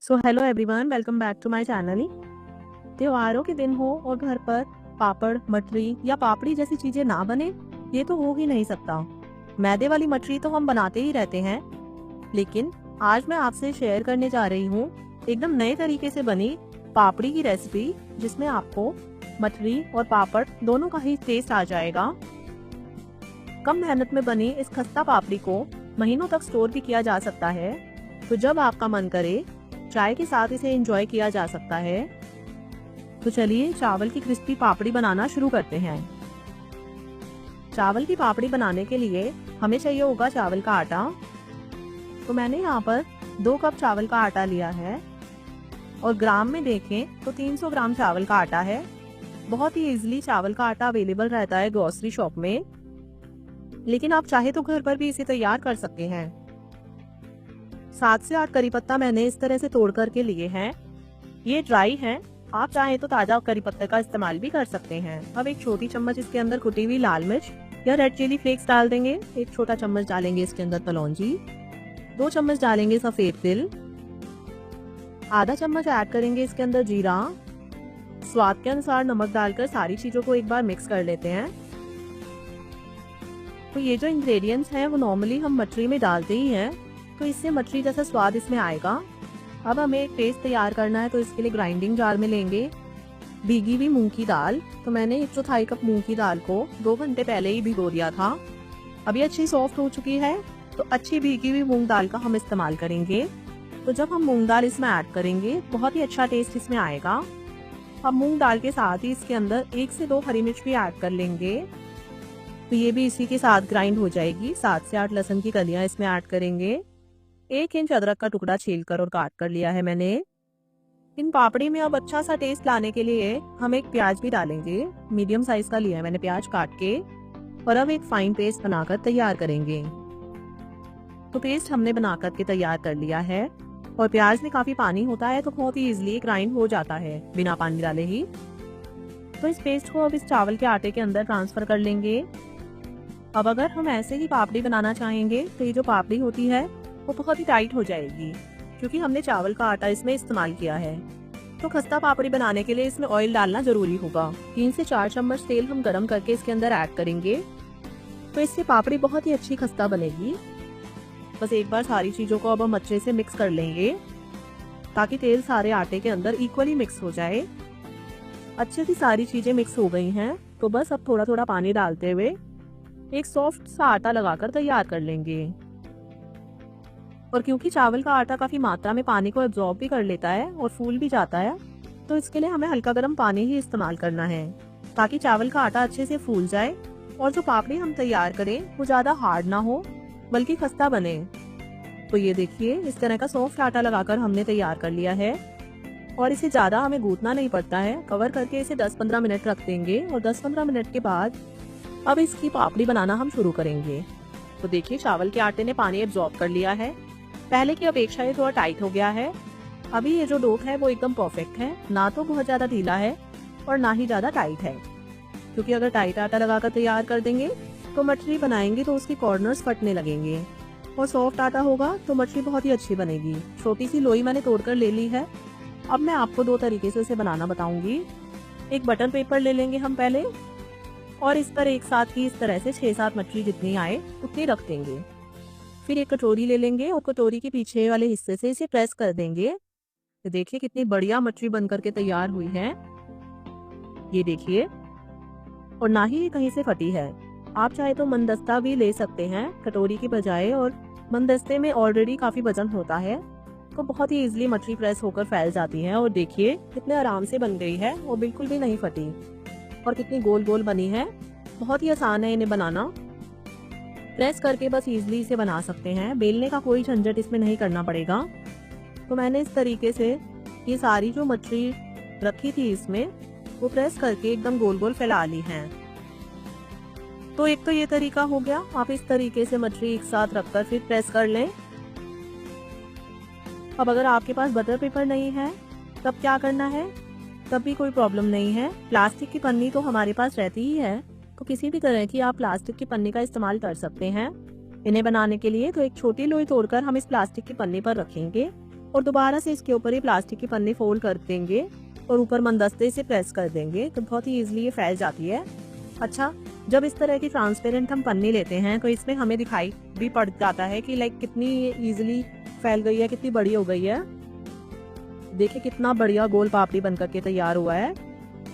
So hello everyone, welcome back to my channel. त्योहारों के दिन हो और घर पर पापड़, मठरी या पापड़ी जैसी चीजें ना बने, ये तो हो ही नहीं सकता। मैदे वाली मठरी तो हम बनाते ही रहते हैं, लेकिन आज मैं आपसे शेयर करने जा रही हूँ एकदम नए तरीके से बनी पापड़ी की रेसिपी, जिसमें आपको मठरी और पापड़ दोनों का ही टेस्ट आ जाएगा। कम मेहनत में बनी इस खस्ता पापड़ी को महीनों तक स्टोर भी किया जा सकता है, तो जब आपका मन करे चाय के साथ इसे एंजॉय किया जा सकता है। तो चलिए चावल की क्रिस्पी पापड़ी बनाना शुरू करते हैं। चावल की पापड़ी बनाने के लिए हमें चाहिए होगा चावल का आटा। तो मैंने यहाँ पर 2 कप चावल का आटा लिया है और ग्राम में देखें तो 300 ग्राम चावल का आटा है। बहुत ही इजीली चावल का आटा अवेलेबल रहता है ग्रोसरी शॉप में, लेकिन आप चाहे तो घर पर भी इसे तैयार कर सकते हैं। 7 से 8 करी पत्ता मैंने इस तरह से तोड़ करके लिए हैं। ये ड्राई हैं, आप चाहे तो ताजा करी पत्ते का इस्तेमाल भी कर सकते हैं। अब एक छोटी चम्मच इसके अंदर कुटी हुई लाल मिर्च या रेड चिली फ्लेक्स डाल देंगे। एक छोटा चम्मच डालेंगे इसके अंदर कलौंजी, 2 चम्मच डालेंगे सफेद तिल, आधा चम्मच ऐड करेंगे इसके अंदर जीरा। स्वाद के अनुसार नमक डालकर सारी चीजों को एक बार मिक्स कर लेते हैं। तो ये जो इंग्रेडिएंट्स हैं वो नॉर्मली हम मछली में डालते ही हैं, तो इससे मछली जैसा स्वाद इसमें आएगा। अब हमें एक पेस्ट तैयार करना है, तो इसके लिए ग्राइंडिंग जार में लेंगे भीगी हुई मूंग की दाल। तो मैंने 1/4 कप मूंग की दाल को 2 घंटे पहले ही भिगो दिया था। अभी अच्छी सॉफ्ट हो चुकी है, तो अच्छी भीगी हुई मूंग दाल का हम इस्तेमाल करेंगे। तो जब हम मूंग दाल इसमें ऐड करेंगे बहुत ही अच्छा टेस्ट इसमें आएगा। अब मूंग दाल के साथ ही इसके अंदर 1 से 2 हरी मिर्च भी ऐड कर लेंगे, तो ये भी इसी के साथ ग्राइंड हो जाएगी। 7 से 8 लहसुन की कलियां इसमें ऐड करेंगे। 1 इंच अदरक का टुकड़ा छीलकर और काट कर लिया है मैंने। इन पापड़ी में अब अच्छा सा टेस्ट लाने के लिए हम एक प्याज भी डालेंगे। मीडियम साइज का लिया है मैंने प्याज काट के, और अब एक फाइन पेस्ट बनाकर तैयार करेंगे। तो पेस्ट हमने बनाकर के तैयार कर लिया है, और प्याज में काफी पानी होता है, तो बहुत ही इजीली ग्राइंड हो जाता है बिना पानी डाले ही। तो इस पेस्ट को अब इस चावल के आटे के अंदर ट्रांसफर कर लेंगे। अब अगर हम ऐसे ही पापड़ी बनाना चाहेंगे तो ये जो पापड़ी होती है वो बहुत ही टाइट हो जाएगी, क्योंकि हमने चावल का आटा इसमें इस्तेमाल किया है। तो खस्ता पापड़ी बनाने के लिए इसमें ऑयल डालना जरूरी होगा। 3 से 4 चम्मच तेल हम गरम करके इसके अंदर ऐड करेंगे, तो इससे पापड़ी बहुत ही अच्छी खस्ता बनेगी। बस एक बार सारी चीजों को अब हम अच्छे से मिक्स कर लेंगे, ताकि तेल सारे आटे के अंदर इक्वली मिक्स हो जाए। अच्छे से सारी चीजें मिक्स हो गई हैं, तो बस अब थोड़ा थोड़ा पानी डालते हुए एक सॉफ्ट सा आटा लगाकर तैयार कर लेंगे। और क्योंकि चावल का आटा काफी मात्रा में पानी को एब्जॉर्ब भी कर लेता है और फूल भी जाता है, तो इसके लिए हमें हल्का गर्म पानी ही इस्तेमाल करना है, ताकि चावल का आटा अच्छे से फूल जाए और जो पापड़ी हम तैयार करें वो ज्यादा हार्ड ना हो, बल्कि खस्ता बने। तो ये देखिए, इस तरह का सॉफ्ट आटा लगाकर हमने तैयार कर लिया है, और इसे ज्यादा हमें गूंथना नहीं पड़ता है। कवर करके इसे 10-15 मिनट रख देंगे, और 10-15 मिनट के बाद अब इसकी पापड़ी बनाना हम शुरू करेंगे। तो देखिए, चावल के आटे ने पानी एब्जॉर्ब कर लिया है। पहले की अपेक्षा ये थोड़ा टाइट हो गया है। अभी ये जो डो है वो एकदम परफेक्ट है, ना तो बहुत ज्यादा ढीला है और ना ही ज्यादा टाइट है। क्योंकि अगर टाइट आटा लगाकर तैयार कर देंगे तो मछली बनाएंगे तो उसके कॉर्नर्स फटने लगेंगे, और सॉफ्ट आटा होगा तो मछली बहुत ही अच्छी बनेगी। छोटी सी लोई मैंने तोड़कर ले ली है। अब मैं आपको 2 तरीके से इसे बनाना बताऊंगी। एक बटर पेपर ले लेंगे हम पहले, और इस पर एक साथ ही इस तरह से 6-7 मछली जितनी आए उतनी रख देंगे। फिर एक कटोरी ले लेंगे और कटोरी के पीछे वाले हिस्से से इसे प्रेस कर देंगे। तो देखिए कितनी बढ़िया मछली बनकर के तैयार हुई है, ये देखिए। और ना ही ये कहीं से फटी है। आप चाहे तो मनदस्ता भी ले सकते हैं कटोरी की बजाय, और मनदस्ते में ऑलरेडी काफी वजन होता है, तो बहुत ही इजीली मछली प्रेस होकर फैल जाती है। और देखिए कितने आराम से बन गई है, और बिल्कुल भी नहीं फटी, और कितनी गोल गोल बनी है। बहुत ही आसान है इन्हें बनाना। प्रेस करके बस इजीली इसे बना सकते हैं, बेलने का कोई झंझट इसमें नहीं करना पड़ेगा। तो मैंने इस तरीके से ये सारी जो मछली रखी थी इसमें वो प्रेस करके एकदम गोल गोल फैला ली है। तो एक तो ये तरीका हो गया। आप इस तरीके से मछली एक साथ रखकर फिर प्रेस कर लें। अब अगर आपके पास बटर पेपर नहीं है तब क्या करना है? तब भी कोई प्रॉब्लम नहीं है, प्लास्टिक की पन्नी तो हमारे पास रहती ही है, तो किसी भी तरह की आप प्लास्टिक की पन्नी का इस्तेमाल कर सकते हैं इन्हें बनाने के लिए। तो एक छोटी लोई तोड़कर हम इस प्लास्टिक की पन्नी पर रखेंगे और दोबारा से इसके ऊपर ये प्लास्टिक की पन्नी फोल्ड कर देंगे और ऊपर मंदस्ते से प्रेस कर देंगे तो बहुत ही इजीली ये फैल जाती है। अच्छा, जब इस तरह की ट्रांसपेरेंट हम पन्नी लेते हैं तो इसमें हमें दिखाई भी पड़ जाता है कि लाइक कितनी इजीली फैल गई है, कितनी बड़ी हो गई है। देखिए कितना बढ़िया गोल पापड़ी बनकर के तैयार हुआ है।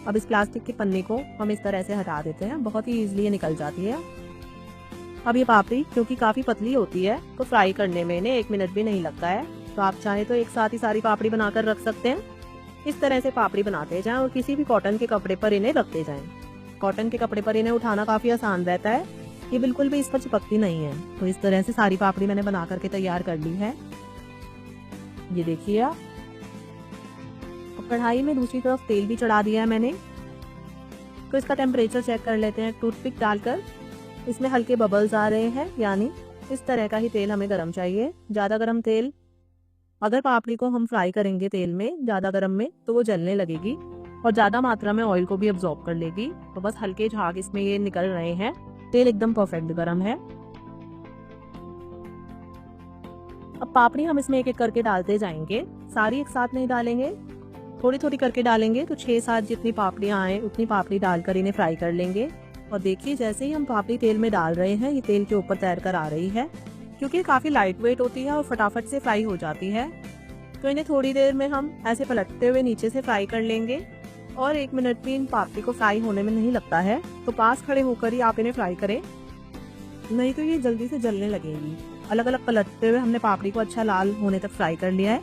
अब इस प्लास्टिक की पन्नी को हम इस तरह से हटा देते हैं, बहुत ही इजीली ये निकल जाती है। अब ये पापड़ी क्योंकि काफी पतली होती है तो फ्राई करने में इन्हें 1 मिनट भी नहीं लगता है। तो आप चाहे तो एक साथ ही सारी पापड़ी बनाकर रख सकते हैं। इस तरह से पापड़ी बनाते जाएं और किसी भी कॉटन के कपड़े पर इन्हें रखते जाएं। कॉटन के कपड़े पर इन्हें उठाना काफी आसान रहता है, ये बिल्कुल भी इस पर चिपकती नहीं है। तो इस तरह से सारी पापड़ी मैंने बना करके तैयार कर ली है। ये देखिए आप, कढ़ाई में दूसरी तरफ तेल भी चढ़ा दिया है मैंने। तो इसका टेम्परेचर चेक कर लेते हैं टूथपिक डालकर। इसमें हल्के बबल्स आ रहे हैं, यानी इस तरह का ही तेल हमें गरम चाहिए। ज्यादा गरम तेल, अगर पापड़ी को हम फ्राई करेंगे तेल में ज्यादा गरम में तो वो जलने लगेगी और ज्यादा मात्रा में ऑयल को भी अब्सॉर्ब कर लेगी। तो बस हल्के झाग इसमें ये निकल रहे हैं, तेल एकदम परफेक्ट गरम है। अब पापड़ी हम इसमें एक एक करके डालते जाएंगे, सारी एक साथ नहीं डालेंगे, थोड़ी थोड़ी करके डालेंगे। तो 6-7 जितनी पापड़ियाँ आए उतनी पापड़ी डालकर इन्हें फ्राई कर लेंगे। और देखिए जैसे ही हम पापड़ी तेल में डाल रहे हैं ये तेल के ऊपर तैर कर आ रही है, क्योंकि ये काफी लाइट वेट होती है और फटाफट से फ्राई हो जाती है। तो इन्हें थोड़ी देर में हम ऐसे पलटते हुए नीचे से फ्राई कर लेंगे और 1 मिनट भी इन पापड़ी को फ्राई होने में नहीं लगता है। तो पास खड़े होकर ही आप इन्हें फ्राई करें, नहीं तो ये जल्दी से जलने लगेगी। अलग अलग पलटते हुए हमने पापड़ी को अच्छा लाल होने तक फ्राई कर लिया है,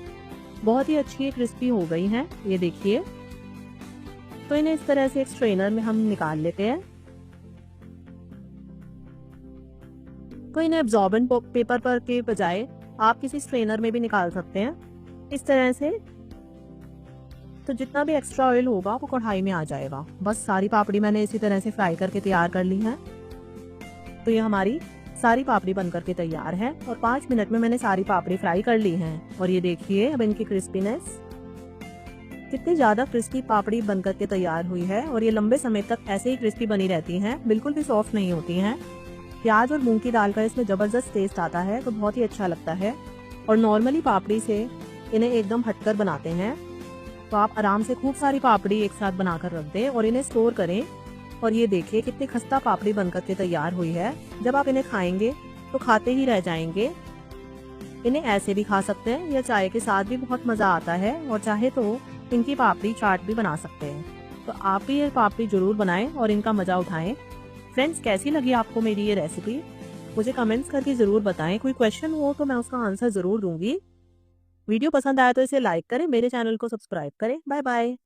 बहुत ही अच्छी क्रिस्पी हो गई हैं ये देखिए। तो इन्हें इस तरह से एक स्ट्रेनर में हम निकाल लेते हैं। तो इन्हें एब्जॉर्बेंट पेपर पर के बजाय आप किसी स्ट्रेनर में भी निकाल सकते हैं इस तरह से। तो जितना भी एक्स्ट्रा ऑयल होगा वो कढ़ाई में आ जाएगा। बस सारी पापड़ी मैंने इसी तरह से फ्राई करके तैयार कर ली है। तो ये हमारी सारी पापड़ी बनकर के तैयार है और 5 मिनट में मैंने सारी पापड़ी फ्राई कर ली है। और ये देखिए अब इनकी क्रिस्पीनेस, कितनी ज्यादा क्रिस्पी पापड़ी बनकर के तैयार हुई है और ये लंबे समय तक ऐसे ही क्रिस्पी बनी रहती हैं, बिल्कुल भी सॉफ्ट नहीं होती हैं। प्याज और मूंग की दाल का इसमें जबरदस्त टेस्ट आता है तो बहुत ही अच्छा लगता है। और नॉर्मली पापड़ी से इन्हें एकदम हटकर बनाते हैं, तो आप आराम से खूब सारी पापड़ी एक साथ बनाकर रख दें और इन्हें स्टोर करें। और ये देखिए कितनी खस्ता पापड़ी बनकर के तैयार हुई है। जब आप इन्हें खाएंगे तो खाते ही रह जाएंगे। इन्हें ऐसे भी खा सकते हैं या चाय के साथ भी बहुत मजा आता है, और चाहे तो इनकी पापड़ी चाट भी बना सकते हैं। तो आप भी ये पापड़ी जरूर बनाएं और इनका मजा उठाएं। फ्रेंड्स, कैसी लगी आपको मेरी ये रेसिपी मुझे कमेंट्स करके जरूर बताएं। कोई क्वेश्चन हो तो मैं उसका आंसर जरूर दूंगी। वीडियो पसंद आया तो इसे लाइक करें, मेरे चैनल को सब्सक्राइब करें। Bye bye.